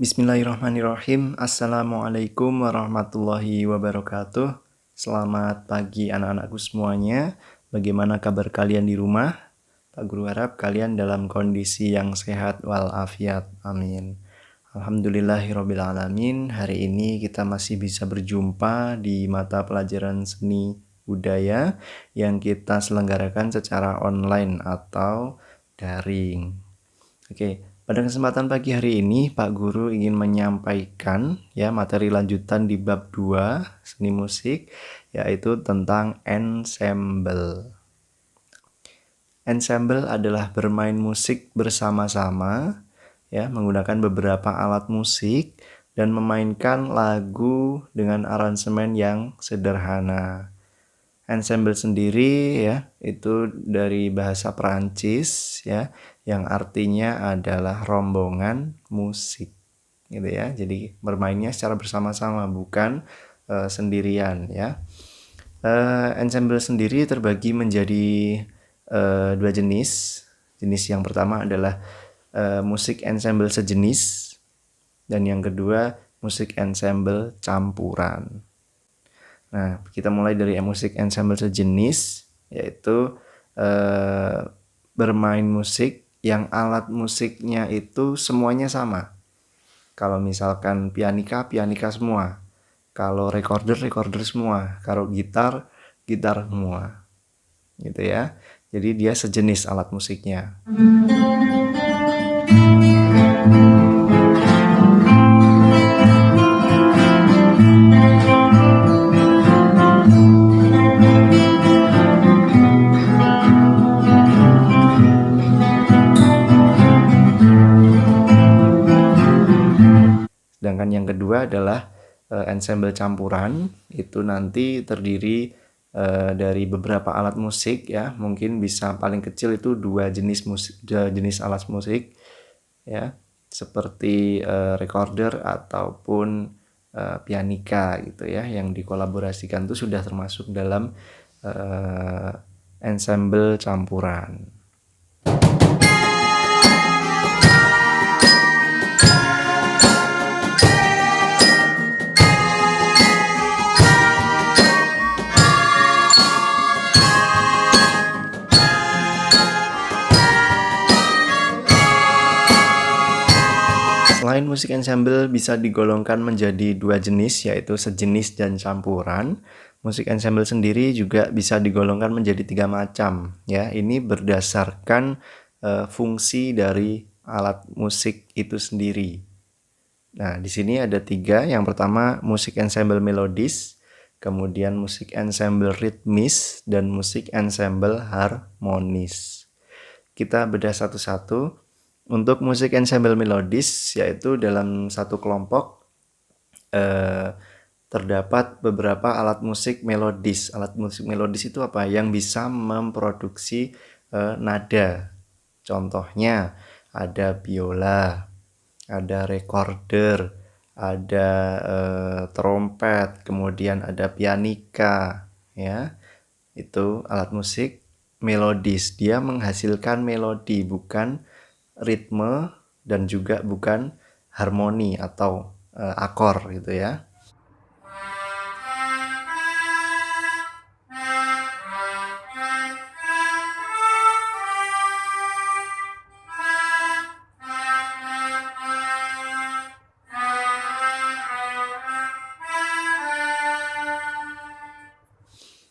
Bismillahirrahmanirrahim. Assalamualaikum warahmatullahi wabarakatuh. Selamat pagi anak-anakku semuanya. Bagaimana kabar kalian di rumah? Pak Guru harap kalian dalam kondisi yang sehat walafiat. Amin. Alhamdulillahirabbil alamin. Hari ini kita masih bisa berjumpa di mata pelajaran seni budaya yang kita selenggarakan secara online atau daring. Oke, pada kesempatan pagi hari ini Pak Guru ingin menyampaikan materi lanjutan di bab 2 seni musik, yaitu tentang ensemble. Ensemble adalah bermain musik bersama-sama menggunakan beberapa alat musik dan memainkan lagu dengan aransemen yang sederhana. Ensemble sendiri itu dari bahasa Perancis yang artinya adalah rombongan musik gitu ya. Jadi bermainnya secara bersama-sama, bukan sendirian ya. Ensemble sendiri terbagi menjadi dua jenis. Jenis yang pertama adalah musik ensemble sejenis dan yang kedua musik ensemble campuran. Nah, kita mulai dari musik ensemble sejenis, yaitu bermain musik yang alat musiknya itu semuanya sama. Kalau misalkan pianika semua. Kalau recorder semua. Kalau gitar semua. Gitu ya. Jadi dia sejenis alat musiknya. Sedangkan yang kedua adalah ensemble campuran. Itu nanti terdiri dari beberapa alat musik ya. Mungkin bisa paling kecil itu dua jenis alat musik ya, seperti recorder ataupun pianika gitu ya, yang dikolaborasikan itu sudah termasuk dalam ensemble campuran. Selain musik ensemble bisa digolongkan menjadi dua jenis, yaitu sejenis dan campuran. Musik ensemble sendiri juga bisa digolongkan menjadi 3 macam ya. Ini berdasarkan fungsi dari alat musik itu sendiri. Nah, di sini ada 3. Yang pertama musik ensemble melodis, kemudian musik ensemble ritmis, dan musik ensemble harmonis. Kita bedah satu-satu. Untuk musik ensemble melodis, yaitu dalam satu kelompok terdapat beberapa alat musik melodis. Alat musik melodis itu apa? Yang bisa memproduksi nada. Contohnya ada biola, ada recorder, ada trompet, kemudian ada pianika ya. Itu alat musik melodis. Dia menghasilkan melodi, bukan ritme, dan juga bukan harmoni atau akor gitu ya.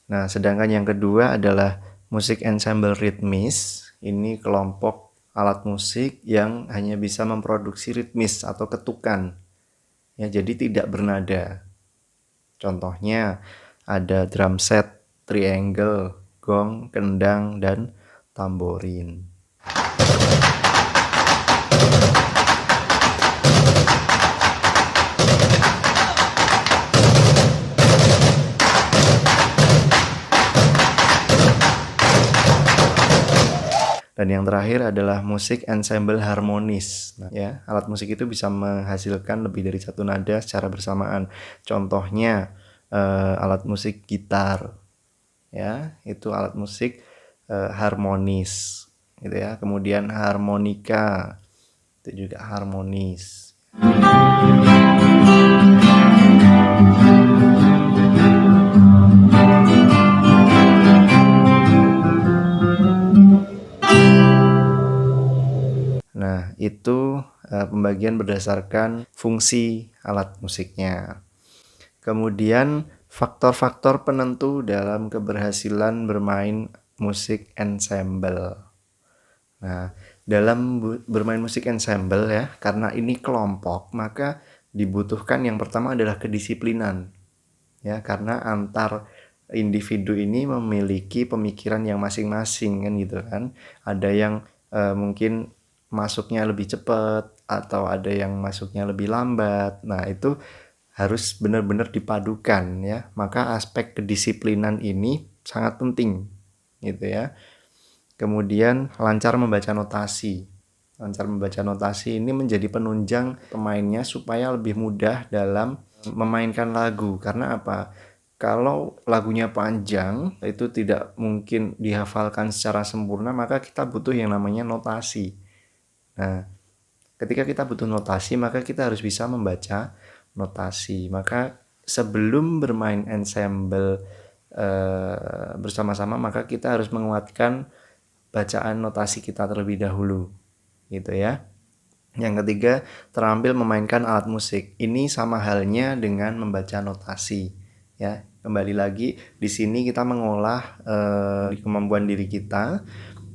Nah, sedangkan yang kedua adalah musik ensemble ritmis. Ini kelompok alat musik yang hanya bisa memproduksi ritmis atau ketukan. Ya, jadi tidak bernada. Contohnya ada drum set, triangle, gong, kendang, dan tamborin. Dan yang terakhir adalah musik ensemble harmonis. Nah, ya, alat musik itu bisa menghasilkan lebih dari satu nada secara bersamaan. Contohnya alat musik gitar, ya, itu alat musik harmonis, gitu ya. Kemudian harmonika, itu juga harmonis. Nah, itu pembagian berdasarkan fungsi alat musiknya. Kemudian faktor-faktor penentu dalam keberhasilan bermain musik ensemble. Nah, dalam bermain musik ensemble ya, karena ini kelompok, maka dibutuhkan yang pertama adalah kedisiplinan. Ya, karena antar individu ini memiliki pemikiran yang masing-masing kan gitu kan. Ada yang mungkin masuknya lebih cepat atau ada yang masuknya lebih lambat. Nah, itu harus benar-benar dipadukan ya. Maka aspek kedisiplinan ini sangat penting gitu ya. Kemudian lancar membaca notasi. Lancar membaca notasi ini menjadi penunjang pemainnya supaya lebih mudah dalam memainkan lagu. Karena apa? Kalau lagunya panjang, itu tidak mungkin dihafalkan secara sempurna, maka kita butuh yang namanya notasi. Nah, ketika kita butuh notasi, maka kita harus bisa membaca notasi. Maka sebelum bermain ensemble bersama-sama, maka kita harus menguatkan bacaan notasi kita terlebih dahulu, gitu ya. Yang ketiga, terampil memainkan alat musik. Ini sama halnya dengan membaca notasi, ya. Kembali lagi, di sini kita mengolah kemampuan diri kita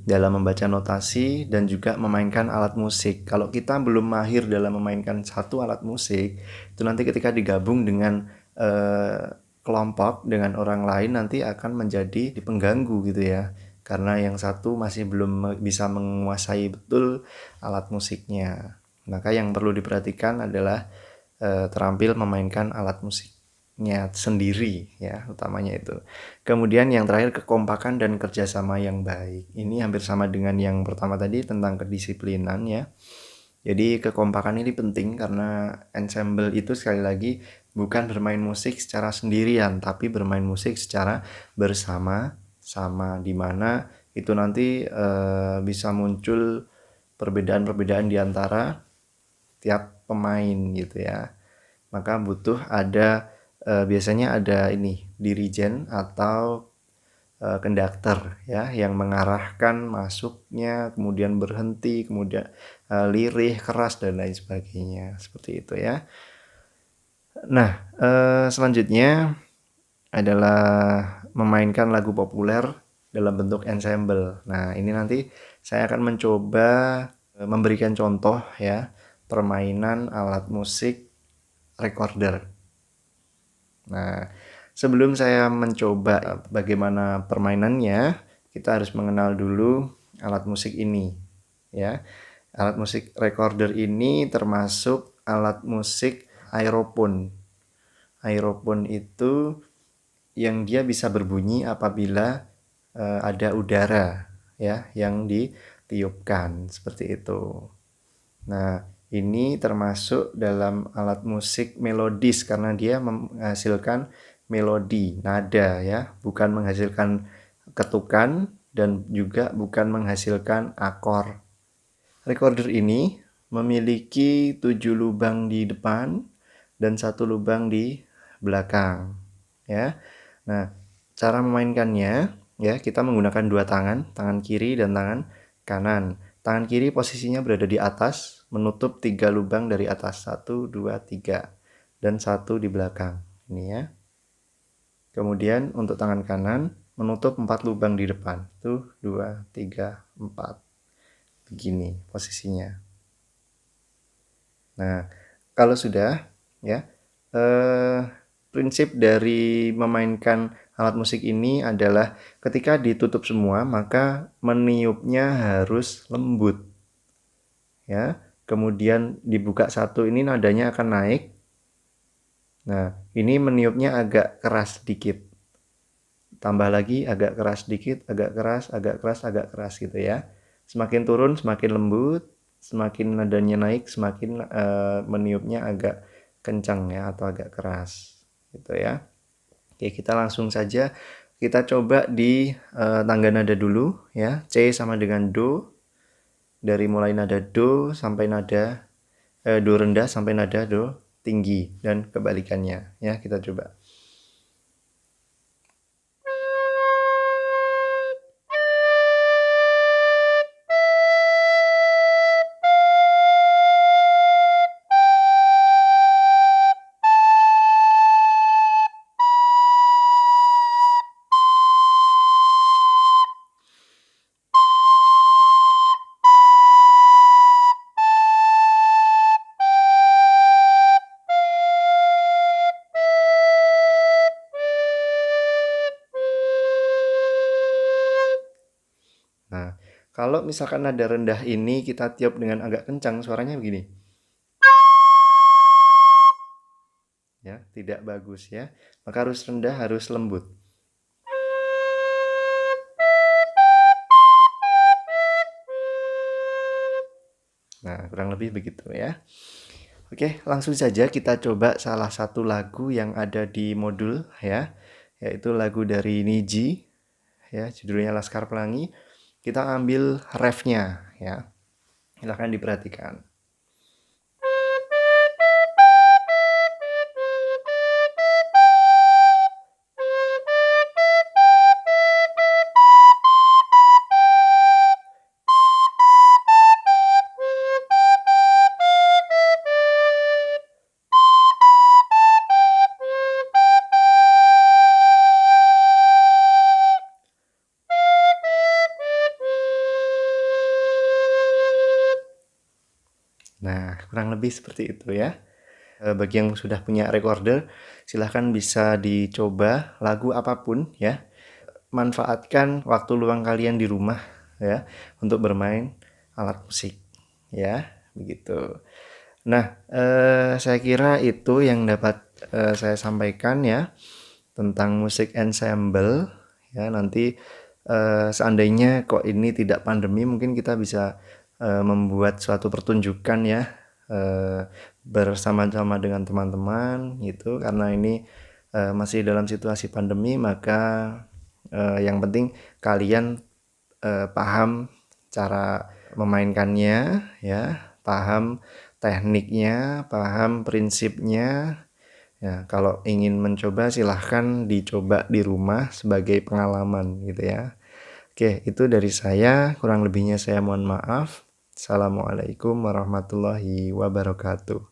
dalam membaca notasi dan juga memainkan alat musik. Kalau kita belum mahir dalam memainkan satu alat musik, itu nanti ketika digabung dengan kelompok dengan orang lain nanti akan menjadi pengganggu gitu ya. Karena yang satu masih belum bisa menguasai betul alat musiknya. Maka yang perlu diperhatikan adalah terampil memainkan alat musiknya sendiri ya, utamanya itu. Kemudian yang terakhir, kekompakan dan kerjasama yang baik. Ini hampir sama dengan yang pertama tadi tentang kedisiplinan ya. Jadi kekompakan ini penting karena ensemble itu sekali lagi bukan bermain musik secara sendirian, tapi bermain musik secara bersama-sama, di mana itu nanti bisa muncul perbedaan-perbedaan di antara tiap pemain gitu ya. Maka butuh ada biasanya ada ini dirijen atau konduktor ya yang mengarahkan masuknya, kemudian berhenti, kemudian lirih, keras dan lain sebagainya, seperti itu ya. Nah, selanjutnya adalah memainkan lagu populer dalam bentuk ensemble. Nah, ini nanti saya akan mencoba memberikan contoh ya, permainan alat musik recorder. Nah, sebelum saya mencoba bagaimana permainannya, kita harus mengenal dulu alat musik ini ya. Alat musik recorder ini termasuk alat musik aerophone. Aerophone itu yang dia bisa berbunyi apabila ada udara ya yang ditiupkan seperti itu. Nah, ini termasuk dalam alat musik melodis karena dia menghasilkan melodi, nada ya, bukan menghasilkan ketukan dan juga bukan menghasilkan akor. Recorder ini memiliki 7 lubang di depan dan 1 lubang di belakang ya. Nah, cara memainkannya ya, kita menggunakan dua tangan kiri dan tangan kanan. Tangan kiri posisinya berada di atas, menutup 3 lubang dari atas, 1, 2, 3 dan 1 di belakang. Ini ya. Kemudian untuk tangan kanan menutup 4 lubang di depan. 1, 2, 3, 4. Begini posisinya. Nah, kalau sudah ya, prinsip dari memainkan alat musik ini adalah ketika ditutup semua maka meniupnya harus lembut ya. Kemudian dibuka satu ini nadanya akan naik. Nah, ini meniupnya agak keras sedikit. Tambah lagi agak keras sedikit, agak keras, agak keras, agak keras gitu ya. Semakin turun semakin lembut, semakin nadanya naik semakin meniupnya agak kencang ya atau agak keras gitu ya. Oke, kita langsung saja kita coba di tangga nada dulu ya. C sama dengan do, dari mulai nada do sampai nada do rendah sampai nada do tinggi dan kebalikannya ya. Kita coba. Nah, kalau misalkan nada rendah ini kita tiup dengan agak kencang, suaranya begini. Ya, tidak bagus ya. Maka harus rendah, harus lembut. Nah, kurang lebih begitu ya. Oke, langsung saja kita coba salah satu lagu yang ada di modul ya, yaitu lagu dari Niji ya, judulnya Laskar Pelangi. Kita ambil refnya ya. Silahkan diperhatikan. Nah, kurang lebih seperti itu ya. Bagi yang sudah punya recorder, silahkan bisa dicoba lagu apapun ya. Manfaatkan waktu luang kalian di rumah ya untuk bermain alat musik ya, begitu. Nah, saya kira itu yang dapat saya sampaikan ya tentang musik ensemble ya. Nanti seandainya kok ini tidak pandemi, mungkin kita bisa membuat suatu pertunjukan ya bersama-sama dengan teman-teman gitu, karena ini masih dalam situasi pandemi. Maka yang penting kalian paham cara memainkannya ya, paham tekniknya, paham prinsipnya. Ya, kalau ingin mencoba silahkan dicoba di rumah sebagai pengalaman gitu ya. Oke, itu dari saya. Kurang lebihnya saya mohon maaf. Assalamualaikum warahmatullahi wabarakatuh.